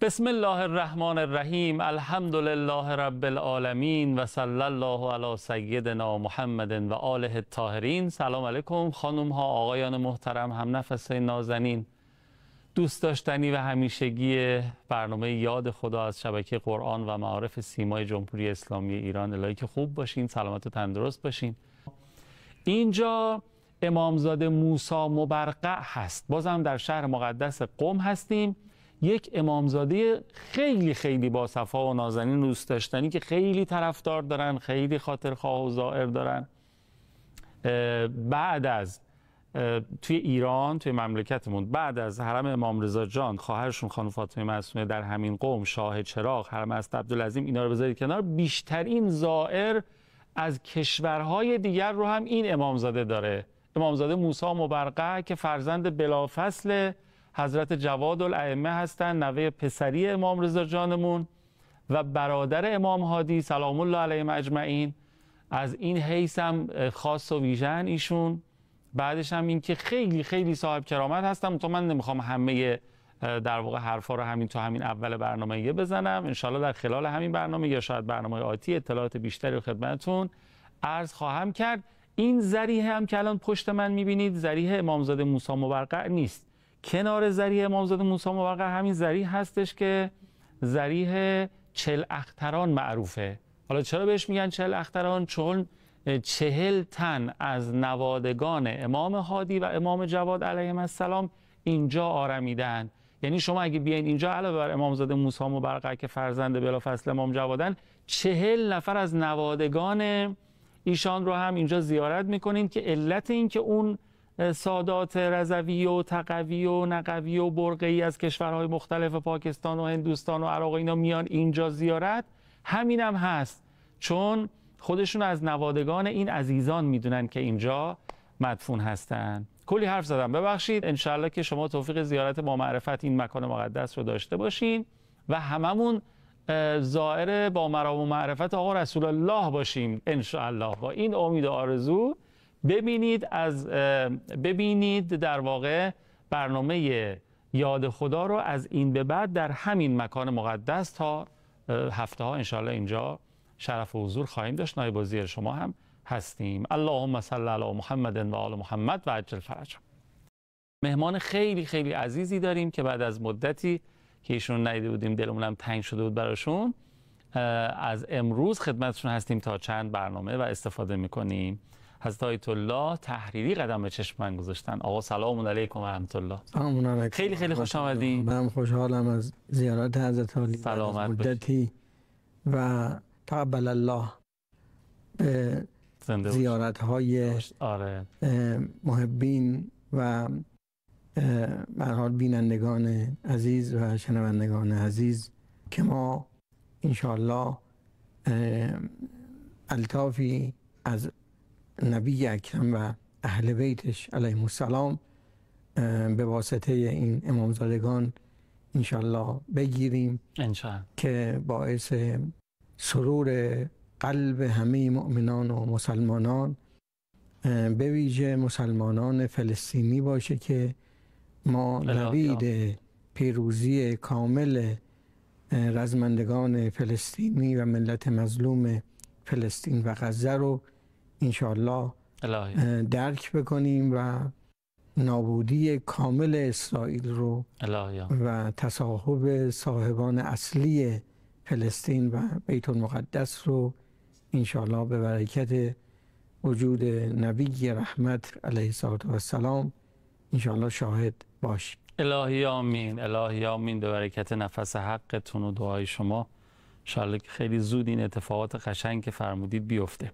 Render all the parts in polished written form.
بسم الله الرحمن الرحیم. الحمد لله رب العالمین و صلی الله علی سیدنا محمد و آله الطاهرین. سلام علیکم خانم ها، آقایان محترم، هم نفسای نازنین، دوست داشتنی و همیشگی برنامه یاد خدا از شبکه قرآن و معارف سیمای جمهوری اسلامی ایران. الهی که خوب باشین، سلامت و تندرست باشین. اینجا امامزاده موسی مبرقع هست، بازم در شهر مقدس قم هستیم. یک امامزاده خیلی خیلی با صفا و نازنین دوست داشتنی که خیلی طرفدار دارن، خیلی خاطرخواه و زائر دارن. بعد از توی ایران، توی مملکتمون، بعد از حرم امام رضا جان، خواهرشون خانم فاطمه معصومه در همین قم، شاه چراغ، حرم اسد عبدالعظیم، اینا رو بذارید کنار، بیشترین زائر از کشورهای دیگر رو هم این امامزاده داره. امامزاده موسی مبرقع که فرزند بلافصل حضرت جواد الائمه هستند، نوه پسری امام رضا جانمون و برادر امام هادی سلام الله علیهم اجمعین. از این حیث هم خاص و ویژن ایشون. بعدش هم این که خیلی خیلی صاحب کرامت هستم. تو من نمیخوام همه در واقع حرفا رو همین تو همین اول برنامه بزنم. انشالله در خلال همین برنامه یا شاید برنامه آتی اطلاعات بیشتری رو خدمتتون عرض خواهم کرد. این ذریحه هم که الان پشت من میبینید، ذریحه امامزاده موسی مبرقع نیست. کنار ذریحه امامزاده موسی مبرقع همین ذریح هستش که ذریح 40 اختران معروفه. حالا چرا بهش میگن 40 اختران؟ چون 40 تن از نوادگان امام هادی و امام جواد علیهم السلام اینجا آرمیدن. یعنی شما اگه بیاین اینجا علاوه بر امامزاده موسی مبرقع که فرزند بلافصل امام جوادن، 40 نفر از نوادگان ایشان رو هم اینجا زیارت میکنین که علت این که اون سادات رضوی و تقوی و نقوی و برقعی از کشورهای مختلف پاکستان و هندوستان و عراق اینا میان اینجا زیارت، همین هم هست، چون خودشون از نوادگان این عزیزان میدونن که اینجا مدفون هستن. کلی حرف زدم، ببخشید. انشالله که شما توفیق زیارت با معرفت این مکان مقدس رو داشته باشین و هممون زائر با مرام و معرفت آقا رسول الله باشیم انشالله. با این امید و آرزو ببینید در واقع برنامه یاد خدا رو از این به بعد در همین مکان مقدس تا هفته ها انشالله اینجا شرف و حضور خواهیم داشت. نایب وزیر شما هم هستیم. اللهم صل علی محمد و آل محمد و عجل فرجهم. مهمان خیلی خیلی عزیزی داریم که بعد از مدتی که ایشون ندیده بودیم، دلمون هم تنگ شده بود براشون. از امروز خدمتشون هستیم تا چند برنامه و استفاده میکنیم. حضرت آیت الله تحریری قدم به چشم من گذاشتن. آقا سلام علیکم و رحمت الله. سلام علیکم. خیلی خیلی خوش آمدین. من خوشحالم از زیارت حضرت علی سلامت مدتی و تقبل الله به زیارت های محبین و به هر حال بینندگان عزیز و شنوندگان عزیز که ما انشاءالله الطافی از نبی اکرم و اهل بیتش علیهم السلام به واسطه این امامزادگان انشاءالله بگیریم انشاءالله که باعث سرور قلب همه مؤمنان و مسلمانان، به ویژه مسلمانان فلسطینی باشه که ما نوید پیروزی کامل رزمندگان فلسطینی و ملت مظلوم فلسطین و غزه رو انشاءالله درک بکنیم و نابودی کامل اسرائیل رو و تصاحب صاحبان اصلی فلسطین و بیت المقدس رو انشاءالله به برکت وجود نبی رحمت علیه السلام انشاءالله شاهد باشیم. الهی آمین، الهی آمین. به برکت نفس حقتون و دعای شما انشاءالله که خیلی زود این اتفاقات قشنگ که فرمودید بیفته.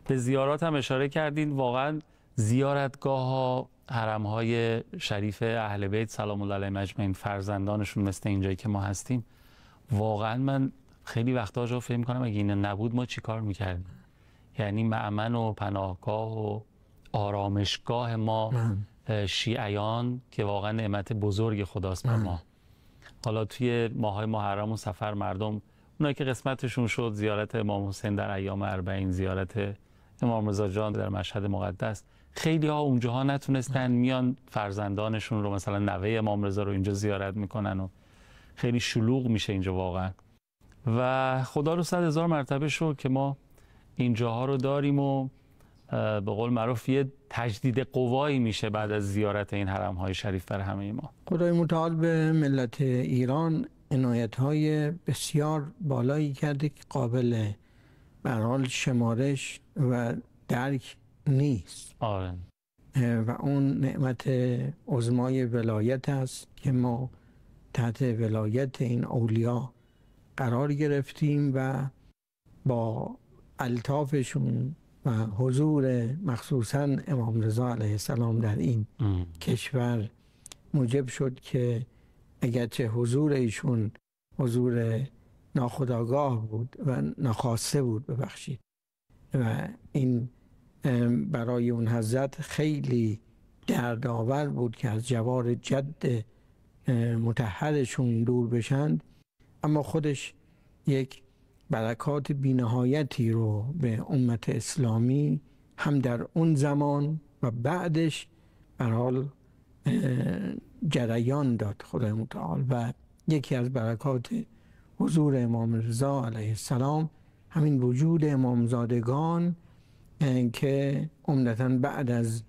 به زیارات هم اشاره کردین. واقعا زیارتگاه ها، حرم های شریف اهل بیت سلام الله علیهم اجمعین، فرزندانشون مثل اینجایی که ما هستیم، واقعا من خیلی وقتا جا فکر می‌کنم اگه این نبود ما چی کار می‌کردیم. یعنی مأمن و پناهگاه و آرامشگاه ما شیعیان که واقعا نعمت بزرگ خداست به ما. حالا توی ماهای محرم و سفر مردم اونایی که قسمتشون شد زیارت امام حسین در ایام 40، زیارت امام رضا جان در مشهد مقدس، خیلی ها اونجاها نتونستن، میان فرزندانشون رو مثلا نوه امام رضا رو اینجا زیارت میکنن و خیلی شلوغ میشه اینجا واقعا. و خدا رو 100,000 مرتبه شکر که ما اینجاها رو داریم و به قول معروف یه تجدید قوایی میشه بعد از زیارت این حرم‌های شریف بر همه ما. خدای متعال به ملت ایران عنایت‌های بسیار بالایی کرده که قابل به هر حال شمارش و درک نیست. آره. و اون نعمت عظمای ولایت است که ما تحت ولایت این اولیا قرار گرفتیم و با الطافشون و حضور مخصوصا امام رضا علیه السلام در این کشور موجب شد که اگرچه حضور ایشون حضور ناخودآگاه بود و ناخواسته بود ببخشید و این برای اون حضرت خیلی دردآور بود که از جوار جد مطهرشون دور بشند، اما خودش یک برکات بی‌نهایتی رو به امت اسلامی هم در اون زمان و بعدش به هر حال جریان داد خدای متعال. و یکی از برکات حضور امام رضا علیه السلام همین وجود امامزادگان که عمدتاً بعد از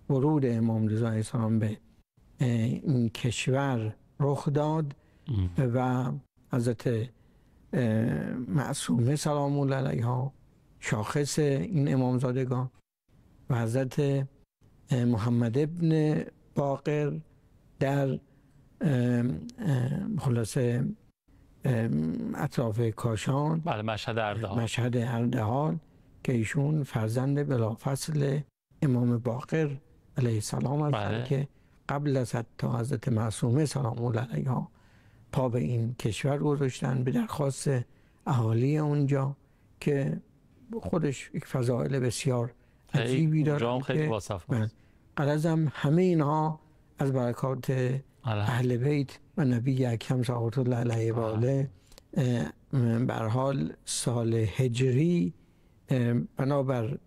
ورود امام رضا علیه السلام به این کشور رخ داد و حضرت معصومه سلام الله علیها شاخص این امامزادگان و حضرت محمد ابن باقر در خلاصه اطراف کاشان، بله، مشهد اردهال که ایشون فرزند بلافصل امام باقر علیه السلام هستند که قبل از حتی حضرت معصومه سلام الله علیها پا به این کشور گذاشتن به درخواست اهالی اونجا که خودش یک فضائل بسیار عجیبی داره. خیلی واصف. غرضم همه اینها از برکات اهل بیت و نبی اکرم صلوات الله علیه و آله. به هر حال سال هجری بنابر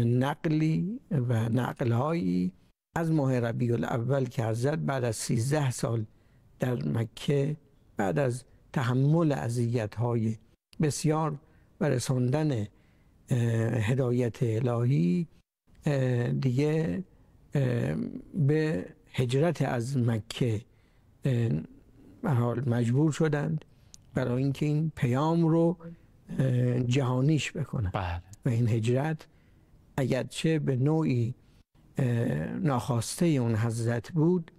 نقلی و نقل‌هایی از ماه ربیع الاول که حضرت بعد از 13 سال در مکه بعد از تحمل اذیت‌های بسیار و رساندن هدایت الهی دیگه به هجرت از مکه به هر حال مجبور شدند برای اینکه این پیام رو جهانیش بکنن. و این هجرت اگرچه به نوعی ناخواسته اون حضرت بود،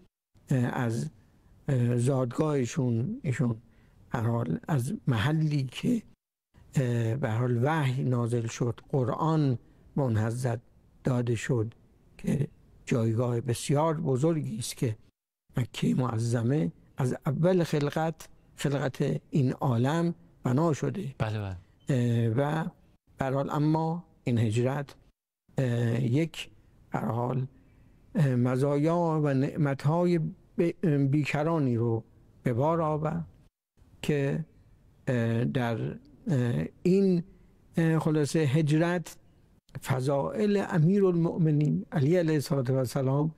از زادگاهشون ایشون هر حال از محلی که به هر حال وحی نازل شد، قرآن به اون حضرت داده شد که جایگاه بسیار بزرگی است که مکه معظمه از اول خلقت این عالم بنا شده. بله. و به هر حال اما این هجرت یک به هر حال مزایا و نعمت‌های بیکرانی رو به بار آورد که در این خلاصه هجرت فضائل امیرالمؤمنین علی علیه السلام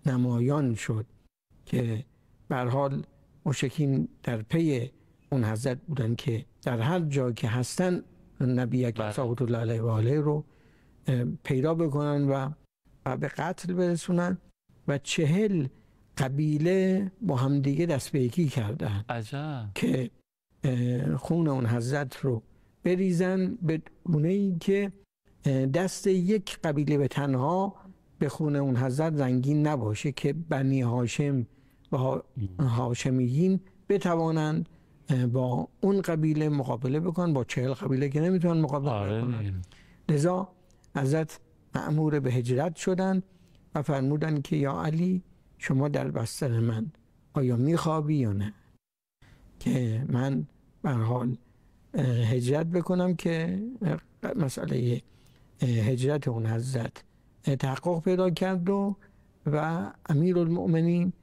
نمایان شد که به هر حال مشرکین در پی اون حضرت بودن که در هر جا که هستن نبی اکرم صلوات الله علیه و آله رو پیدا بکنن و به قتل برسونن و 40 قبیله با همدیگه دست به یکی کردن. عجب. که خون اون حضرت رو بریزن به گونه‌ای که دست یک قبیله به تنها به خون اون حضرت رنگین نباشه که بنی هاشم و هاشمیین بتوانند با اون قبیله مقابله بکنن، با 40 قبیله که نمیتونن مقابله بکنن. لذا حضرت مأمور به هجرت شدن و فرمودن که یا علی شما در بستر من آیا میخوابی یا نه، که من به هر حال هجرت بکنم که مسئله هجرت اون حضرت تحقق پیدا کرد و امیرالمؤمنین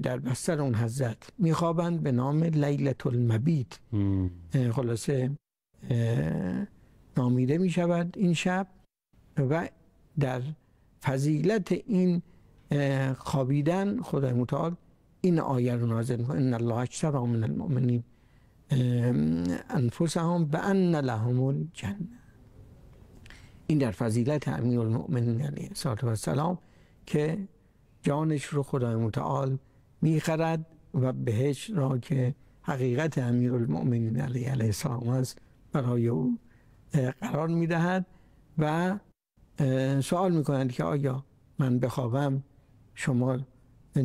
در بستر اون حضرت میخوابند به نام لیلة المبیت. خلاصه نامیده میشود این شب و در فضیلت این خوابیدن خدای متعال این آیه رو نازل میکنه ان الله اشتری من المؤمنین انفسهم بان لهم الجنه. این در فضیلت امیرالمؤمنین علیه السلام که جانش رو خدای متعال میخرد و بهش را که حقیقت امیرالمؤمنین علیه السلام است برای او قرار میدهد و سوال میکنند که آیا من بخوابم شما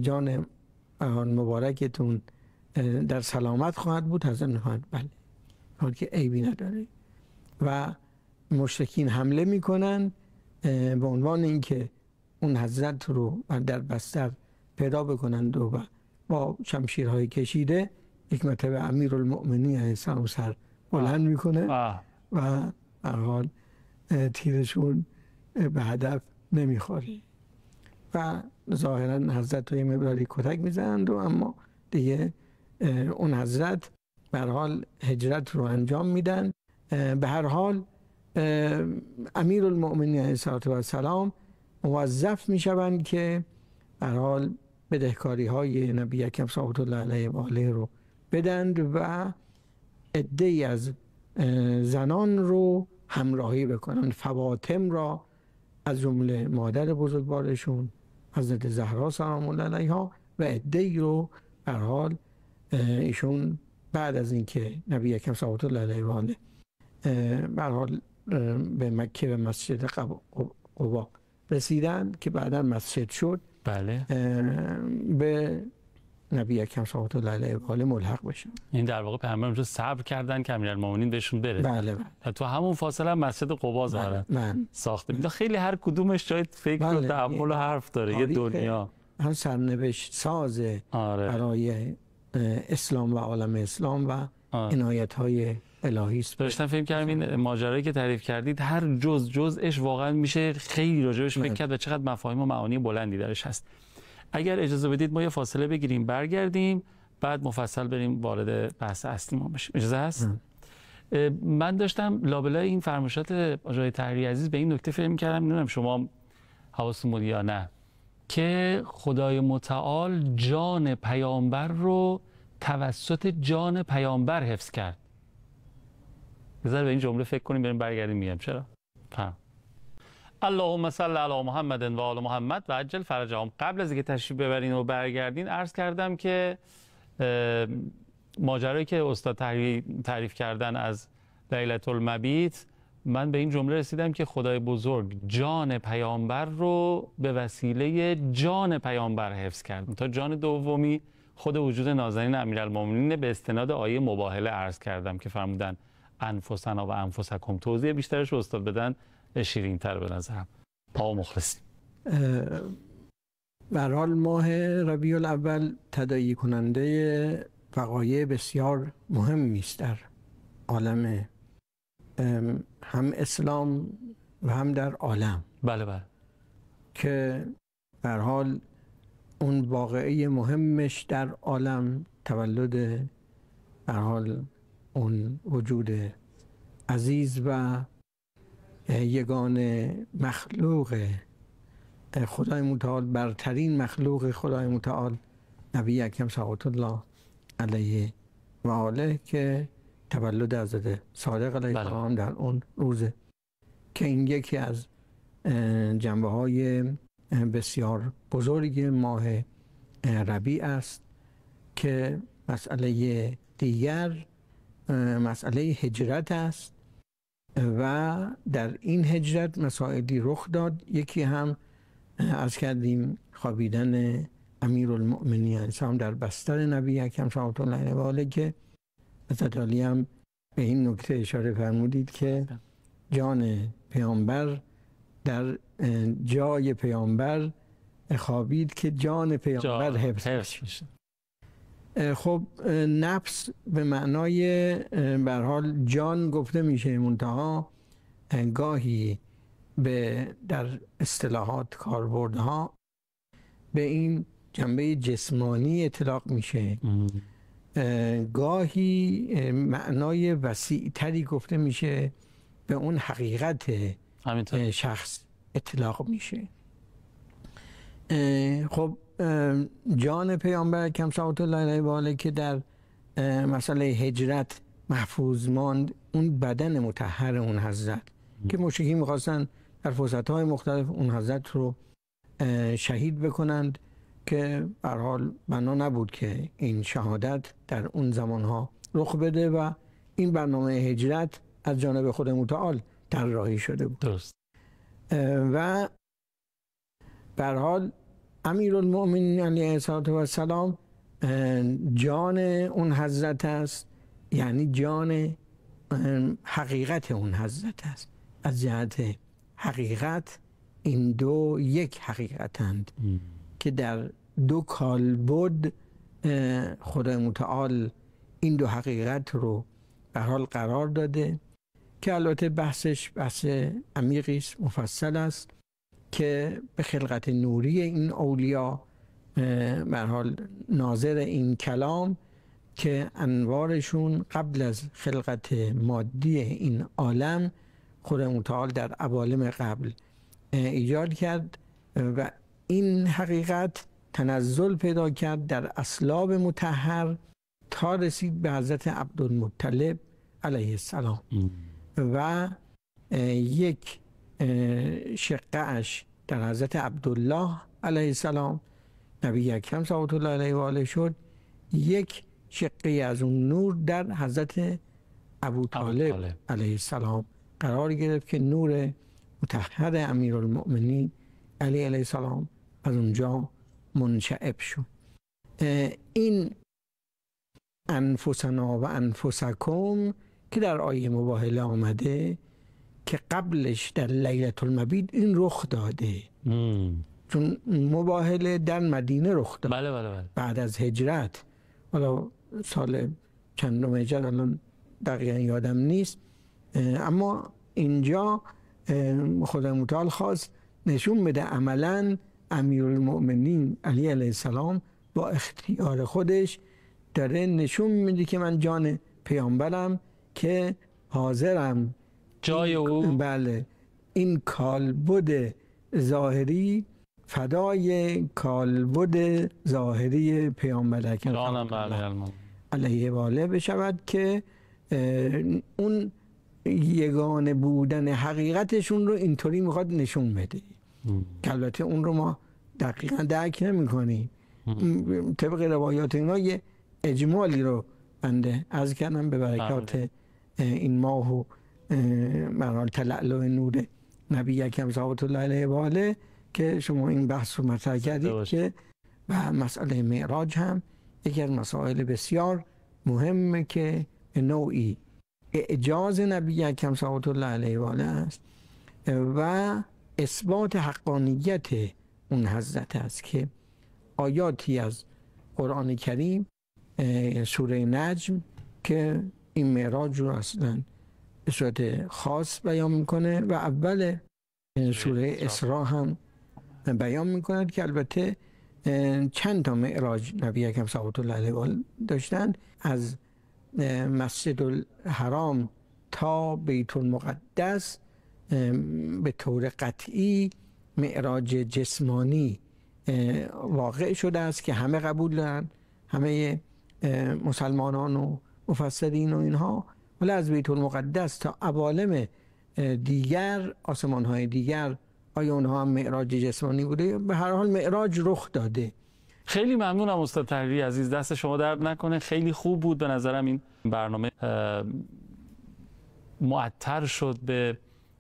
جان مبارکتون در سلامت خواهد بود؟ حضرت می‌فرمایند بله، حال که عیبی نداره. و مشرکین حمله میکنن به عنوان اینکه اون حضرت رو در بستر پیدا بکنند و با شمشیرهای کشیده یک مرتبه امیرالمؤمنین علیه السلام سر بلند میکنه و در حال تیرشون به هدف نمیخوره و ظاهرا حضرت رو یه مقداری کتک میزنند و اما دیگه اون حضرت به هر حال هجرت رو انجام میدن. به هر حال امیرالمؤمنین علیه السلام موظف میشوند که به هر حال بدهکاری های نبی اکرم صلی الله علیه و آله رو بدند و عده‌ای از زنان رو همراهی بکنند. فواطم را از جمله مادر بزرگوارشون حضرت زهرا سلام الله علیها و عده‌ای رو به هر حال ایشون بعد از اینکه نبی اکرم صلی الله علیه و آله به هر حال به مکه و مسجد قبا رسیدن که بعدا مسجد شد، بله، به نبی اکرم صلی الله علیه و آله ملحق بشن. این در واقع پیامبر اونجا صبر کردن که امیرالمومنین بهشون برسه. بله بله. تو همون فاصله هم مسجد قبا ظاهرا ساخته. اینا خیلی هر کدومش جای فکر و تأمل و حرف داره. یه دنیا هم سرنوشت ساز برای اسلام و عالم اسلام و عنایت‌های الهی است. داشتم فکر کردم این ماجرایی که تعریف کردید هر جزش واقعا میشه خیلی راجبش فکر کرد و چقدر مفاهیم و معانی بلندی درش هست. اگر اجازه بدید ما یه فاصله بگیریم، برگردیم، بعد مفصل بریم وارد بحث اصلی ما بشیم. اجازه هست؟ من داشتم لابلای این فرمایشات آقای طاهری عزیز به این نکته فکر می‌کردم، نمیدونم شما حواستون بود یا نه، که خدای متعال جان پیامبر رو توسط جان پیامبر حفظ کرد. بذار به این جمله فکر کنیم بریم برگردیم میگم چرا؟ اللهم صل علی محمد و آل محمد و عجل فرجهم. قبل از اینکه تشریف ببرین و برگردین عرض کردم که ماجرایی که استاد تعریف کردن از لیلة المبیت، من به این جمله رسیدم که خدای بزرگ جان پیامبر رو به وسیله جان پیامبر حفظ کرد. تا جان دومی خود وجود نازنین امیرالمومنین به استناد آیه مباهله عرض کردم که فرمودن انفسنا و انفسکم. توضیح بیشترش رو استاد بدن شیرین‌تر به نظرم. آقا مخلصی. به هر حال ماه ربیع الاول تداعی کننده وقایع بسیار مهمی است در عالم هم اسلام و هم در عالم. بله بله. که به هر حال اون واقعه مهمش در عالم تولد به هر حال اون وجود عزیز و یگان مخلوق خدای متعال، برترین مخلوق خدای متعال نبی اکرم صلی الله علیه و آله که تولد حضرت صادق علیه السلام در اون روزه که این یکی از جنبه‌های بسیار بزرگ ماه ربیع است. که مسئله دیگر مسئله هجرت است و در این هجرت مسائلی رخ داد. یکی هم عرض کردیم خوابیدن امیرالمؤمنین السلام در بستر نبی اکرم صلی الله علیه و آله که حضرت علی هم به این نکته اشاره فرمودید که جان پیامبر در جای پیامبر خوابید که جان پیامبر حفظ بشه. خب نفس به معنای به هر حال جان گفته میشه، منتها گاهی در اصطلاحات کاربردها به این جنبه جسمانی اطلاق میشه، گاهی معنای وسیع تری گفته میشه، به اون حقیقت شخص اطلاق میشه. خب جان پیامبر اکرم صلوات الله علیه و آله که در مسئله هجرت محفوظ ماند، اون بدن مطهر اون حضرت که مشرکین می‌خواستن در فرصت‌های مختلف اون حضرت رو شهید بکنند که به هر حال بنا نبود که این شهادت در اون زمانها رخ بده و این برنامه هجرت از جانب خود متعال طراحی شده بود. درست. و به هر حال امیرالمؤمنین علیه السلام جان اون حضرت است، یعنی جان حقیقت اون حضرت است. از جهت حقیقت این دو یک حقیقتند که در دو کالبد خدای متعال این دو حقیقت رو به حال قرار داده که البته بحثش بحث عمیقی است، مفصل است که به خلقت نوری این اولیا به حال ناظر این کلام که انوارشون قبل از خلقت مادی این عالم خدای متعال در عوالم قبل ایجاد کرد و این حقیقت تنزل پیدا کرد در اصلاب مطهر تا رسید به حضرت عبدالمطلب علیه السلام و یک شقه اش در حضرت عبدالله علیه السلام نبی اکرم صلوات الله علیه و آله شد، یک شقه از اون نور در حضرت ابوطالب علیه السلام قرار گرفت که نور مطهر امیرالمؤمنین علی علیه السلام از اونجا منشعب شد. این انفسنا و انفسکم که در آیه مباهله آمده که قبلش در لیلة المبید این رخ داده چون مباهله در مدینه رخ داد. بله. بعد از هجرت، حالا سال چندم هجرت الان دقیقا یادم نیست، اما اینجا خدای متعال خواست نشون بده عملا امیرالمؤمنین علی علیه السلام با اختیار خودش داره نشون میده که من جان پیامبرم که حاضرم جای او بله این کالبد ظاهری فدای کالبد ظاهری پیامبر اکرم علیه و آله بشود که اون یگانه بودن حقیقتشون رو اینطوری میخواد نشون بده که البته اون رو ما دقیقا درک نمی کنیم. طبق روایات اینا یه اجمالی رو بنده عرض کردم به برکات این ماه و مرحال تلألؤ نور نبی اکرم صلوات الله علیه و آله که شما این بحث رو مطرح کردید که و مسئله معراج هم یکی از مسائل بسیار مهمه که نوعی اعجاز نبی اکرم صلوات الله علیه و آله است و اثبات حقانیت اون حضرت است که آیاتی از قرآن کریم سوره نجم که این معراج رو اصلا به صورت خاص بیان میکنه و اول سوره اسراء هم بیان میکند که البته چند تا معراج نبی اکرم صلوات الله علیه و آله داشتن، از مسجد الحرام تا بیت المقدس به طور قطعی معراج جسمانی واقع شده است که همه قبول دارن، همه مسلمانان و مفسرین و اینها، ولی از بیت المقدس تا عوالم دیگر، آسمان‌های دیگر، آیا اونها هم معراج جسمانی بوده؟ به هر حال معراج رخ داده. خیلی ممنونم استاد طاهری عزیز، دست شما درد نکنه، خیلی خوب بود به نظرم. این برنامه معطر شد به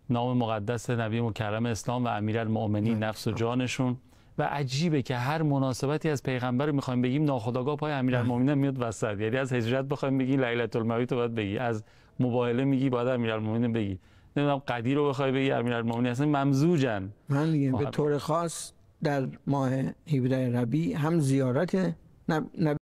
نام مقدس نبی مکرم اسلام و امیرالمؤمنین نفس و جانشون و عجیبه که هر مناسبتی از پیغمبر میخوایم بگیم ناخودآگاه پای امیرالمؤمنین میاد وسط. یعنی از هجرت بخوایم بگی لیلة المبیت رو باید بگی، از مباهله میگی باید امیرالمؤمنین بگی، نمیدونم قدیر رو بخوای بگی امیرالمؤمنین، اصلا ممزوجن. من میگم به طور خاص در ماه 17 ربیع هم زیارت